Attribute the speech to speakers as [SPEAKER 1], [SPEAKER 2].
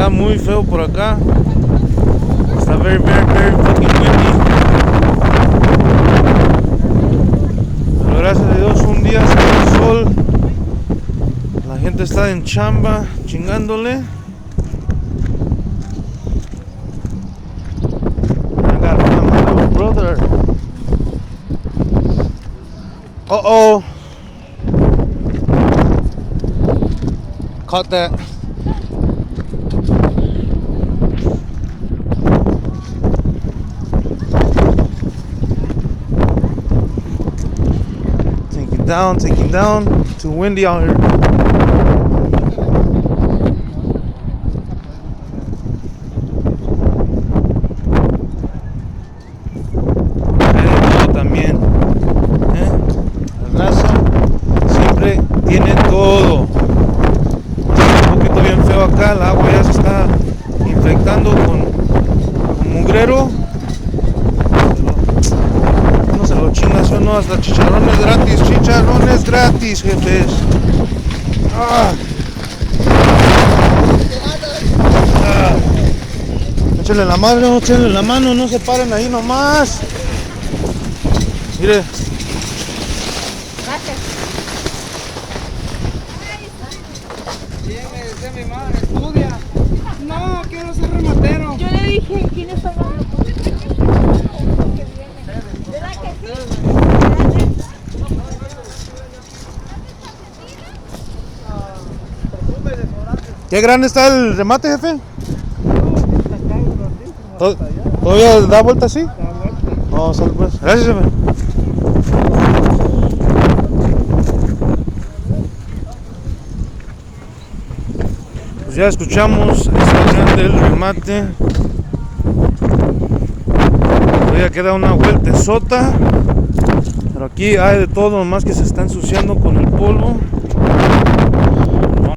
[SPEAKER 1] Está muy feo por acá. Está very fucking windy. Pero gracias a Dios un día salió el sol. La gente está en chamba, chingándole. I got my little brother. Uh-oh. Caught that. Take it down. Too windy out here. También. La raza siempre tiene todo. Un poquito bien feo acá. El agua ya se está infectando con mugrero. No se lo chingas o no, hasta chicharrones gratis, jefes. Échenle la mano, no se paren ahí nomás. Mire.
[SPEAKER 2] Gracias.
[SPEAKER 3] Mi madre estudia. No, quiero ser rematero.
[SPEAKER 2] Yo le dije, ¿quién está hablando?
[SPEAKER 1] ¿Qué grande está el remate, jefe? ¿Todavía da vuelta así? Vamos a ver pues. Gracias, jefe. Pues ya escuchamos ese grande el remate. Todavía queda una vuelta sota. Pero aquí hay de todo, más que se está ensuciando con el polvo.